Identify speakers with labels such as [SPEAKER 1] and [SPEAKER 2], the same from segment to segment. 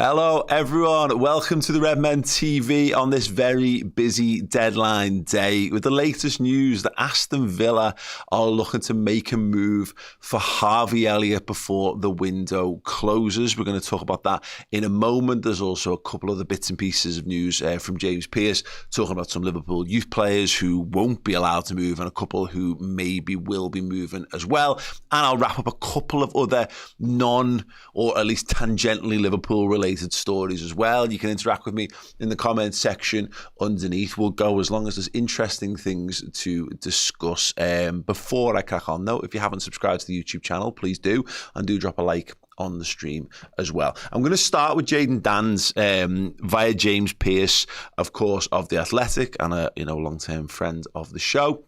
[SPEAKER 1] Hello everyone, welcome to the Redmen TV on this very busy deadline day with the latest news that Aston Villa are looking to make a move for Harvey Elliott before the window closes. We're going to talk about that in a moment. There's also a couple of the bits and pieces of news from James Pearce talking about some Liverpool youth players who won't be allowed to move and a couple who maybe will be moving as well. And I'll wrap up a couple of other or at least tangentially Liverpool related stories as well. You can interact with me in the comments section underneath. We'll go as long as there's interesting things to discuss. Before I crack on though, if you haven't subscribed to the YouTube channel, please do, and do drop a like on the stream as well. I'm going to start with Jayden Danns via James Pearce, of course, of The Athletic and a long-term friend of the show.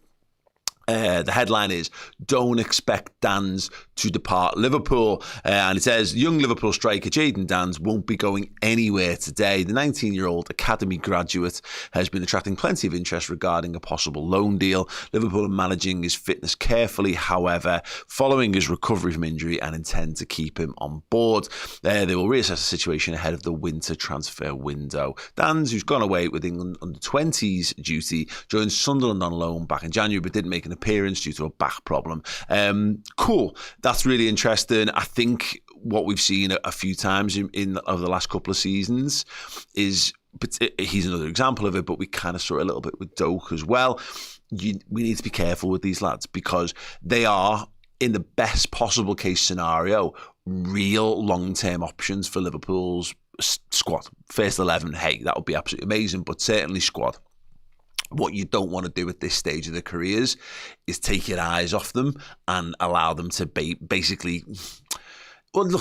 [SPEAKER 1] The headline is, "Don't expect Danns to depart Liverpool." And it says, young Liverpool striker Jayden Danns won't be going anywhere today. The 19-year-old academy graduate has been attracting plenty of interest regarding a possible loan deal. Liverpool are managing his fitness carefully, however, following his recovery from injury, and intend to keep him on board. They will reassess the situation ahead of the winter transfer window. Danns, who's gone away with England under-20s duty, joined Sunderland on loan back in January, but didn't make an appearance due to a back problem. Cool. That's really interesting. I think what we've seen a few times in over the last couple of seasons is, but he's another example of it, but we kind of saw it a little bit with Doak as well. We need to be careful with these lads because they are, in the best possible case scenario, real long-term options for Liverpool's squad. First 11, hey, that would be absolutely amazing, but certainly squad. What you don't want to do at this stage of their careers is take your eyes off them and allow them to basically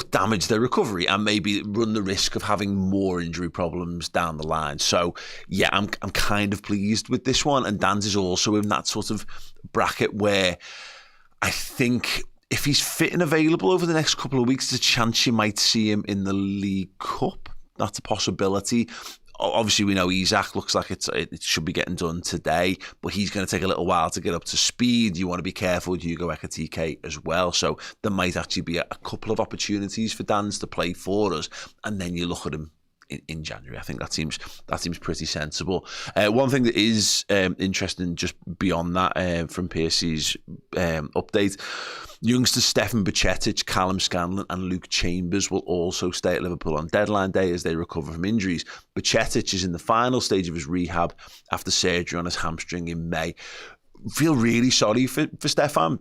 [SPEAKER 1] damage their recovery and maybe run the risk of having more injury problems down the line. So, yeah, I'm kind of pleased with this one. And Danns is also in that sort of bracket where I think if he's fit and available over the next couple of weeks, there's a chance you might see him in the League Cup. That's a possibility. Obviously, we know Isak looks like it should be getting done today, but he's going to take a little while to get up to speed. You want to be careful with Hugo Ekitike as well. So there might actually be a couple of opportunities for Danns to play for us, and then you look at him in January. I think that seems pretty sensible. One thing that is interesting just beyond that from Pearce's update, youngsters Stefan Bajcetic, Callum Scanlon and Luke Chambers will also stay at Liverpool on deadline day as they recover from injuries. Bajcetic is in the final stage of his rehab after surgery on his hamstring in May. Feel really sorry for Stefan.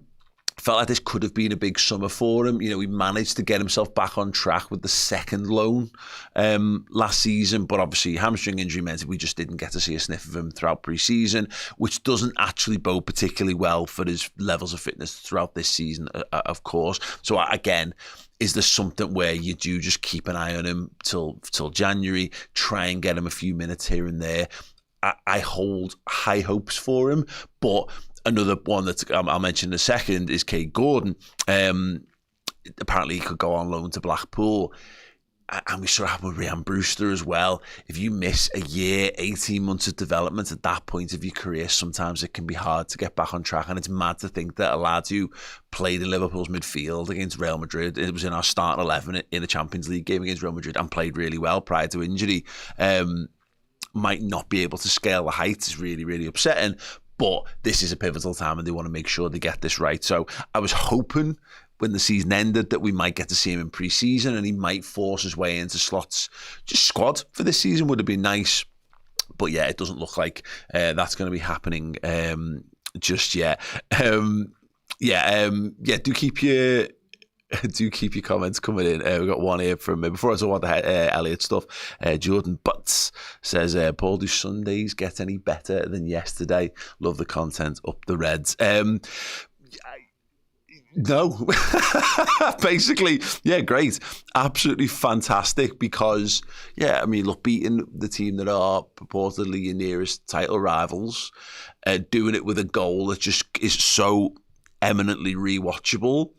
[SPEAKER 1] Felt like this could have been a big summer for him. He managed to get himself back on track with the second loan last season, but obviously hamstring injury meant that we just didn't get to see a sniff of him throughout pre-season, which doesn't actually bode particularly well for his levels of fitness throughout this season, of course. So again, is there something where you do just keep an eye on him till January, try and get him a few minutes here and there? I hold high hopes for him, but another one that I'll mention in a second is Kate Gordon. Apparently he could go on loan to Blackpool. And we saw it happen with Ryan Brewster as well. If you miss a year, 18 months of development at that point of your career, sometimes it can be hard to get back on track. And it's mad to think that a lad who played in Liverpool's midfield against Real Madrid, it was in our starting 11 in the Champions League game against Real Madrid and played really well prior to injury, might not be able to scale the heights. Is really, really upsetting. But this is a pivotal time and they want to make sure they get this right. So I was hoping when the season ended that we might get to see him in pre-season and he might force his way into slots. Just squad for this season would have been nice. But yeah, it doesn't look like that's going to be happening just yet. Do keep your comments coming in. We've got one here from, before I talk about the Elliott stuff, Jordan Butts says, Paul, do Sundays get any better than yesterday? Love the content, up the Reds. No. Basically, yeah, great. Absolutely fantastic because, yeah, I mean, look, beating the team that are purportedly your nearest title rivals, doing it with a goal that just is so eminently rewatchable.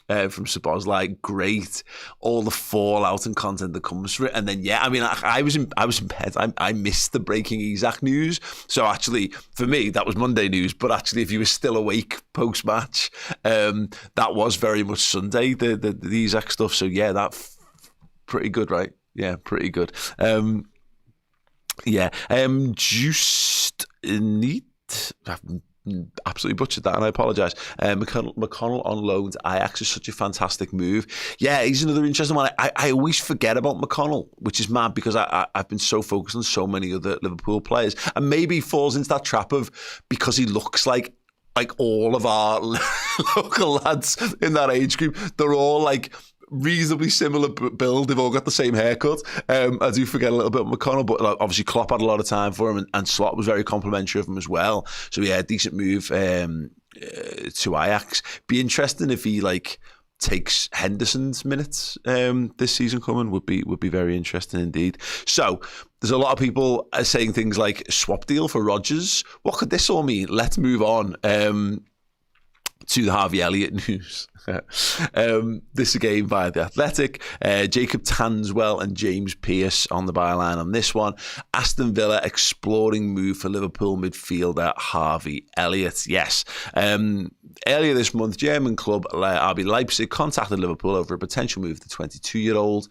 [SPEAKER 1] From Szoboszlai, great. All the fallout and content that comes from it, and then yeah, I mean, I was in bed. I missed the breaking Isak news. So actually, for me, that was Monday news. But actually, if you were still awake post match, that was very much Sunday. The Isak stuff. So yeah, pretty good, right? Yeah, pretty good. Just neat. I've absolutely butchered that, and I apologise. McConnell on loan to Ajax is such a fantastic move. Yeah, he's another interesting one. I always forget about McConnell, which is mad because I've been so focused on so many other Liverpool players, and maybe he falls into that trap of because he looks like all of our local lads in that age group. They're all like reasonably similar build. They've all got the same haircut. I do forget a little bit of McConnell, but obviously Klopp had a lot of time for him, and Slot was very complimentary of him as well. So yeah, decent move to Ajax. Be interesting if he takes Henderson's minutes this season coming. Would be very interesting indeed. So there's a lot of people saying things like swap deal for Rodgers. What could this all mean? Let's move on to the Harvey Elliott news. This again via The Athletic. Jacob Tanswell and James Pearce on the byline on this one. Aston Villa exploring move for Liverpool midfielder Harvey Elliott. Yes. Earlier this month, German club RB Leipzig contacted Liverpool over a potential move to the 22-year-old,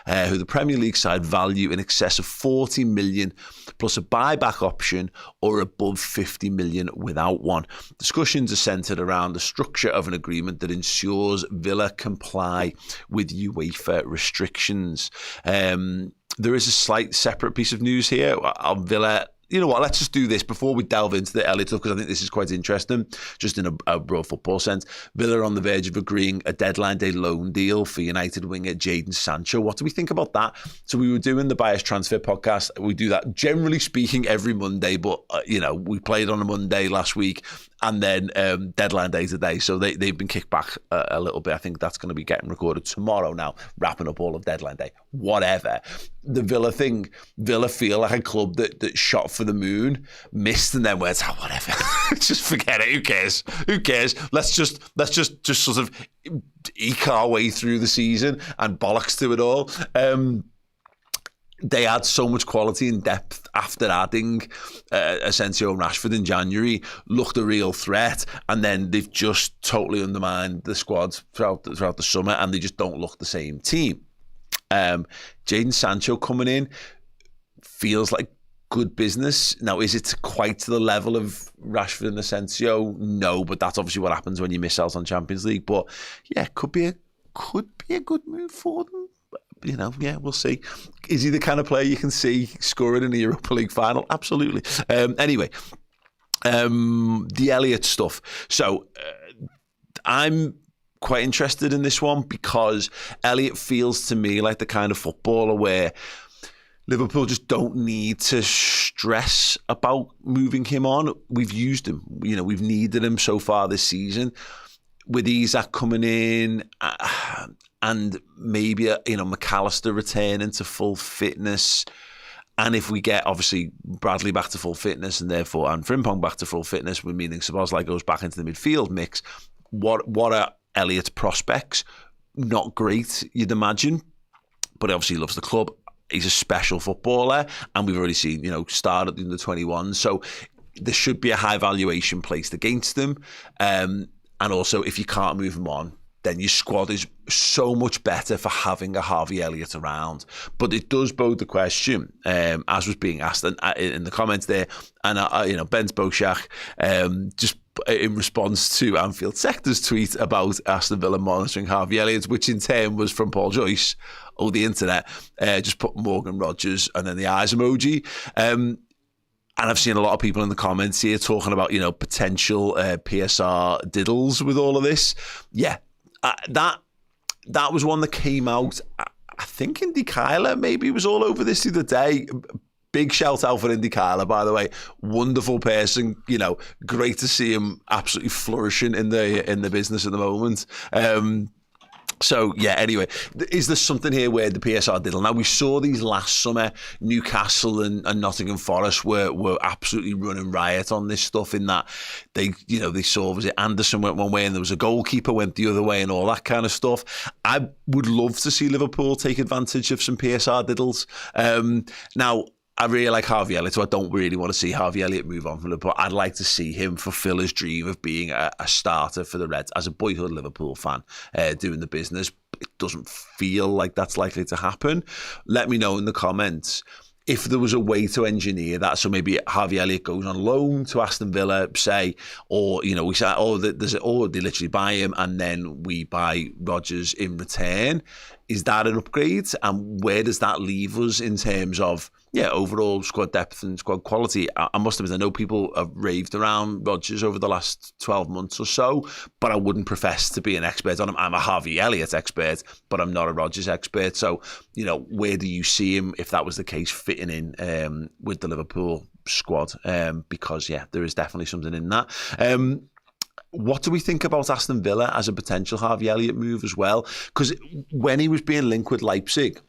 [SPEAKER 1] who the Premier League side value in excess of 40 million plus a buyback option or above 50 million without one. Discussions are centred around the structure of an agreement that ensures Villa comply with UEFA restrictions. There is a slight separate piece of news here on Villa. You know what, let's just do this before we delve into the Elliott stuff, because I think this is quite interesting, just in a broad football sense. Villa are on the verge of agreeing a deadline day loan deal for United winger Jadon Sancho. What do we think about that? So we were doing the Bias Transfer podcast. We do that, generally speaking, every Monday, but, we played on a Monday last week, and then deadline day today. So they've been kicked back a little bit. I think that's going to be getting recorded tomorrow now, wrapping up all of deadline day. Whatever. The Villa thing, Villa feel like a club that shot for the moon, missed, and then went, whatever. Just forget it. Who cares? Let's just sort of eke our way through the season and bollocks to it all. They had so much quality and depth after adding Asensio and Rashford in January, looked a real threat, and then they've just totally undermined the squad throughout the summer, and they just don't look the same team. Jadon Sancho coming in feels like good business. Now, is it quite to the level of Rashford and Asensio? No, but that's obviously what happens when you miss out on Champions League. But yeah, could be a good move for them. We'll see. Is he the kind of player you can see scoring in the Europa League final? Absolutely. Anyway, the Elliott stuff. So I'm quite interested in this one because Elliott feels to me like the kind of footballer where Liverpool just don't need to stress about moving him on. We've used him. We've needed him so far this season. With Isak coming in and maybe McAllister returning to full fitness, and if we get obviously Bradley back to full fitness and therefore and Frimpong back to full fitness, meaning Szoboszlai goes back into the midfield mix, what are Elliott's prospects? Not great, you'd imagine, but obviously he loves the club. He's a special footballer, and we've already seen start at the under-21, so there should be a high valuation placed against him. And also, if you can't move him on, then your squad is so much better for having a Harvey Elliott around. But it does bode the question, as was being asked in the comments there, and Ben Boshak, just in response to Anfield Sector's tweet about Aston Villa monitoring Harvey Elliott, which in turn was from Paul Joyce, the internet, just put Morgan Rogers and then the eyes emoji. And I've seen a lot of people in the comments here talking about, potential PSR diddles with all of this. Yeah, that was one that came out, I think Indy Kyler maybe was all over this the other day. Big shout out for Indy Kyler, by the way. Wonderful person, great to see him absolutely flourishing in the business at the moment. So, yeah, anyway, is there something here where the PSR diddle? Now, we saw these last summer. Newcastle and Nottingham Forest were absolutely running riot on this stuff in that they saw, was it Anderson went one way and there was a goalkeeper went the other way and all that kind of stuff. I would love to see Liverpool take advantage of some PSR diddles. Now, I really like Harvey Elliott, so I don't really want to see Harvey Elliott move on from Liverpool. I'd like to see him fulfil his dream of being a starter for the Reds as a boyhood Liverpool fan, doing the business. It doesn't feel like that's likely to happen. Let me know in the comments if there was a way to engineer that. So maybe Harvey Elliott goes on loan to Aston Villa, say, or we say, or they literally buy him and then we buy Rodgers in return. Is that an upgrade? And where does that leave us in terms of overall squad depth and squad quality? I must admit, I know people have raved around Rodgers over the last 12 months or so, but I wouldn't profess to be an expert on him. I'm a Harvey Elliott expert, but I'm not a Rodgers expert. So, where do you see him, if that was the case, fitting in with the Liverpool squad? Because, there is definitely something in that. What do we think about Aston Villa as a potential Harvey Elliott move as well? Because when he was being linked with Leipzig,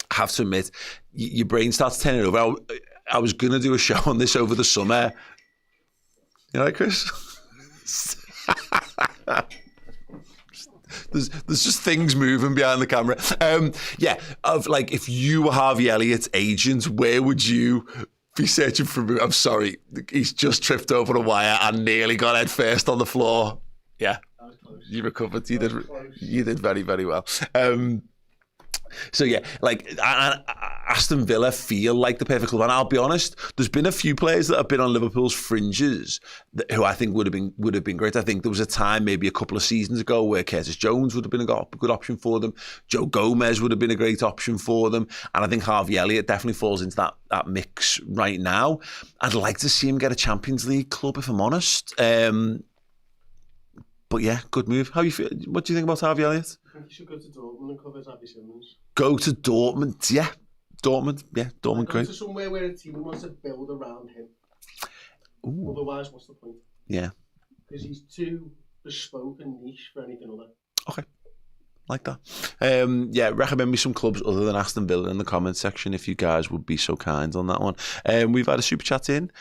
[SPEAKER 1] I have to admit, your brain starts turning over. I was going to do a show on this over the summer. You know, Chris? There's just things moving behind the camera. If you were Harvey Elliott's agent, where would you be searching for? I'm sorry, he's just tripped over a wire and nearly got head first on the floor. Yeah, you recovered. You did very, very well. Aston Villa feel like the perfect club. And I'll be honest, there's been a few players that have been on Liverpool's fringes who I think would have been great. I think there was a time, maybe a couple of seasons ago, where Curtis Jones would have been a good option for them. Joe Gomez would have been a great option for them. And I think Harvey Elliott definitely falls into that mix right now. I'd like to see him get a Champions League club, if I'm honest. But yeah, good move. How you feel? What do you think about Harvey Elliott?
[SPEAKER 2] I think he should go to Dortmund and cover Xavi Simons.
[SPEAKER 1] Go to Dortmund, yeah. Dortmund,
[SPEAKER 2] go to somewhere where a team wants to build around him. Ooh. Otherwise, what's the point?
[SPEAKER 1] Yeah.
[SPEAKER 2] Because he's too bespoke and niche for anything other.
[SPEAKER 1] Okay. Like that. Recommend me some clubs other than Aston Villa in the comments section if you guys would be so kind on that one. We've had a super chat in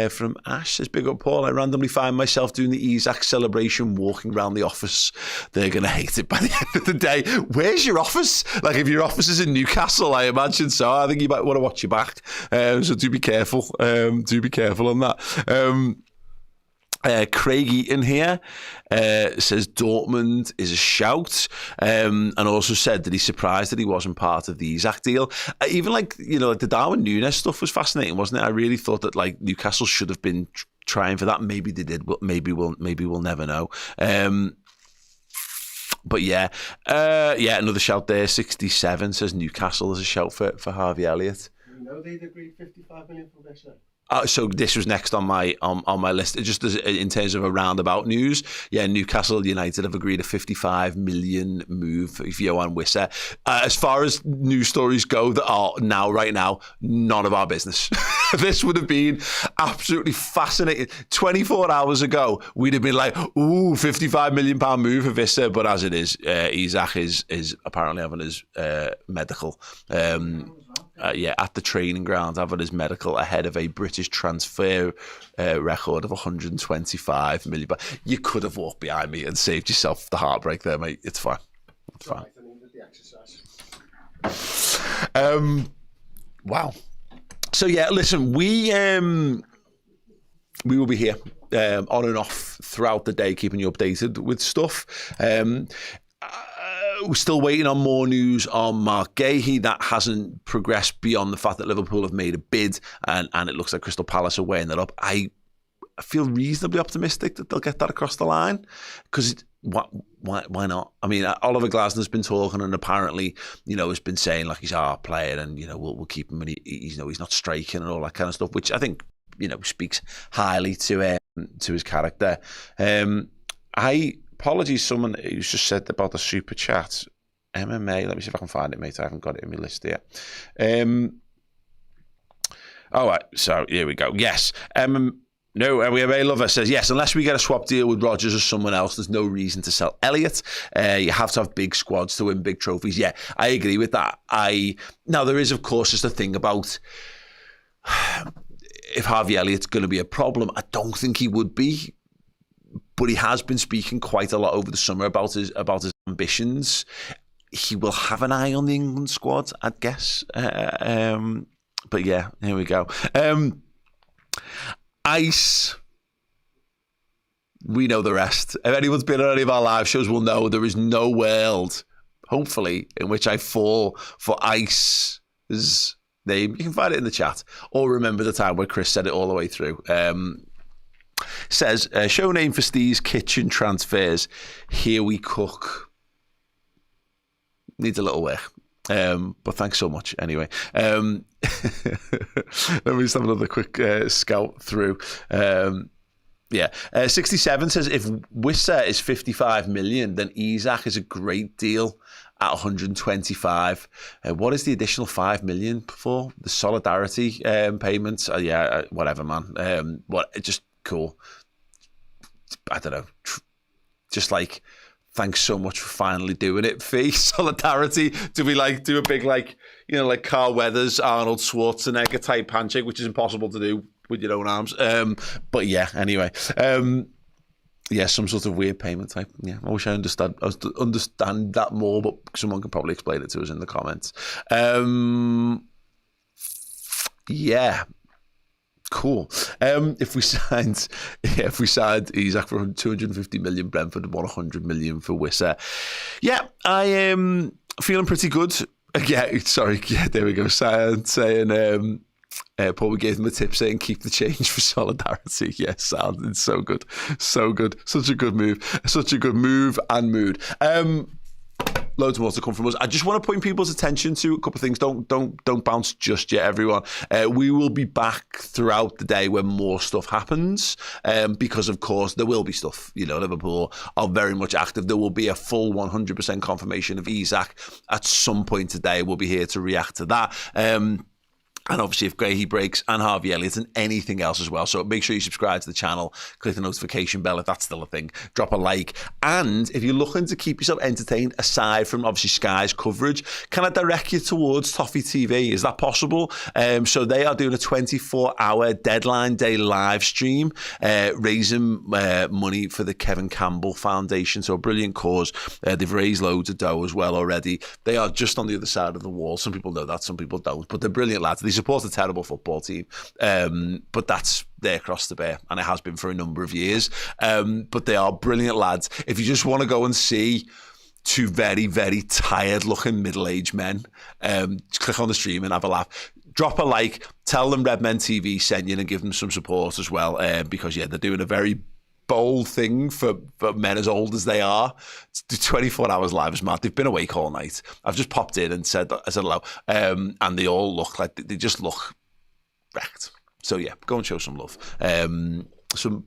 [SPEAKER 1] from Ash. Says, big up Paul, I randomly find myself doing the Isaac celebration walking around the office. They're going to hate it by the end of the day. Where's your office? Like, if your office is in Newcastle, I imagine so. I think you might want to watch your back. So do be careful. Do be careful on that. Craig Eaton here says Dortmund is a shout, and also said that he's surprised that he wasn't part of the Isaac deal. Even the Darwin Núñez stuff was fascinating, wasn't it? I really thought that Newcastle should have been trying for that. Maybe they did, but maybe we'll never know. But another shout there. 67 says Newcastle is a shout for Harvey Elliott.
[SPEAKER 2] You know they'd agreed 55 million for this year.
[SPEAKER 1] So this was next on my list, just as in terms of a roundabout news. Yeah, Newcastle United have agreed a 55 million move for Johan Wissa. As far as news stories go that are right now, none of our business. This would have been absolutely fascinating. 24 hours ago, we'd have been like, ooh, 55 million pound move for Wissa. But as it is, Isaac is apparently having his medical. At the training ground, having his medical ahead of a British transfer record of 125 million. But you could have walked behind me and saved yourself the heartbreak there, mate. It's fine. It's fine.
[SPEAKER 2] I needed the exercise.
[SPEAKER 1] Wow. So listen, we will be here on and off throughout the day, keeping you updated with stuff. We're still waiting on more news on Mark Gahey. That hasn't progressed beyond the fact that Liverpool have made a bid and it looks like Crystal Palace are weighing that up. I feel reasonably optimistic that they'll get that across the line because why not? I mean, Oliver Glasner's been talking and apparently, has been saying like he's our player and, we'll keep him and he's not striking and all that kind of stuff, which I think, speaks highly to his character. Apologies, someone who's just said about the super chat. MMA, let me see if I can find it, mate. I haven't got it in my list yet. All right, so here we go. Yes. MMA Lover says, yes, unless we get a swap deal with Rodgers or someone else, there's no reason to sell Elliott. You have to have big squads to win big trophies. Yeah, I agree with that. Now, there is, of course, just a thing about if Harvey Elliott's going to be a problem. I don't think he would be. But he has been speaking quite a lot over the summer about his ambitions. He will have an eye on the England squad, I'd guess. But yeah, here we go. Ice. We know the rest. If anyone's been on any of our live shows will know there is no world, hopefully, in which I fall for Ice's name. You can find it in the chat. Or remember the time where Chris said it all the way through. Says, show name for Steve's kitchen transfers. Here we cook. Needs a little work. But thanks so much anyway. Let me just have another quick scout through. 67 says, if Wissa is 55 million, then Isak is a great deal at 125. What is the additional 5 million for? The solidarity payments? Whatever, man. Just cool. I don't know. Just like, thanks so much for finally doing it, fee. Solidarity. Do we do a big, like Carl Weathers, Arnold Schwarzenegger type handshake, which is impossible to do with your own arms. But yeah, anyway. Some sort of weird payment type. Yeah, I wish I understand that more, but someone can probably explain it to us in the comments. Cool. If we signed Isak for 250 million, Brentford and 100 million for Wissa. Yeah, I am feeling pretty good. There we go. Saying Paul, we gave them a tip saying keep the change for solidarity. Yes, sound. It's so good. So good. Such a good move. Such a good move and mood. Loads more to come from us. I just want to point people's attention to a couple of things. Don't bounce just yet, everyone. We will be back throughout the day when more stuff happens, because of course there will be stuff. Liverpool are very much active. There will be a full 100% confirmation of Isak at some point today. We'll be here to react to that. And obviously, if Grahey breaks and Harvey Elliott and anything else as well. So make sure you subscribe to the channel, click the notification bell if that's still a thing, drop a like. And if you're looking to keep yourself entertained, aside from obviously Sky's coverage, can I direct you towards Toffee TV? Is that possible? So they are doing a 24-hour deadline day live stream, raising money for the Kevin Campbell Foundation. So a brilliant cause. They've raised loads of dough as well already. They are just on the other side of the wall. Some people know that, some people don't. But they're brilliant lads. They support a terrible football team, but that's their cross to bear, and it has been for a number of years. But they are brilliant lads. If you just want to go and see two very, very tired-looking middle-aged men, click on the stream and have a laugh. Drop a like, tell them Redmen TV sent you, and give them some support as well, because they're doing a very bold thing for men as old as they are. To do 24 hours live is mad. They've been awake all night. I've just popped in and said hello, and they all look like they just look wrecked. So yeah, go and show some love. Some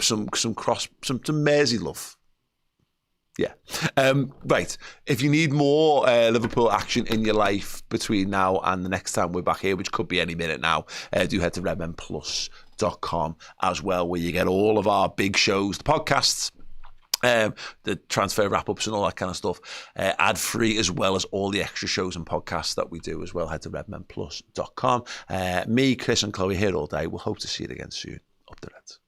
[SPEAKER 1] Mersey love. Yeah. Right. If you need more Liverpool action in your life between now and the next time we're back here, which could be any minute now, do head to redmenplus.com as well, where you get all of our big shows, the podcasts, the transfer wrap-ups and all that kind of stuff, ad-free, as well as all the extra shows and podcasts that we do as well. Head to redmenplus.com. Me, Chris and Chloe here all day. We'll hope to see you again soon. Up the Reds.